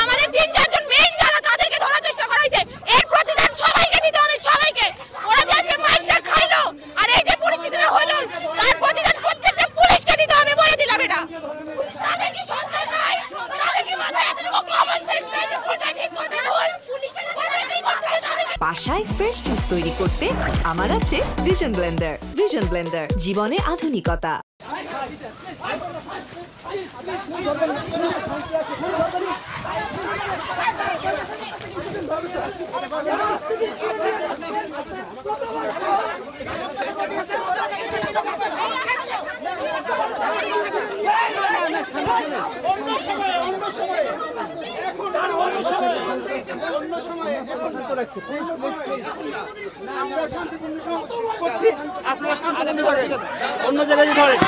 আমাদের 3-4 জন মেইন যারা তাদেরকে ধরার চেষ্টা করা হয়েছে। এর প্রতিদান সবাইকে দিতে হবে, সবাইকে। ওরা যে আজকে মাইকটা খাইলো আর এই যে পরিস্থিতিটা হলো তার প্রতিদান প্রত্যেকটা পুলিশকে দিতে হবে, বলে দিলাম এটা। তাদের কি সন্তান নাই? তাদের কি মাথায় এতটুকু কমন সেন্স নাই যে কোনটা ঠিক কোনটা ভুল? পুলিশের কি করতেছে তাদের? বাসায় ফ্রেশ জুস তৈরি করতে আমার আছে ভিশন ব্লেন্ডার। ভিশন ব্লেন্ডার, জীবনে আধুনিকতা। অন্য জায়গায় ধরেন।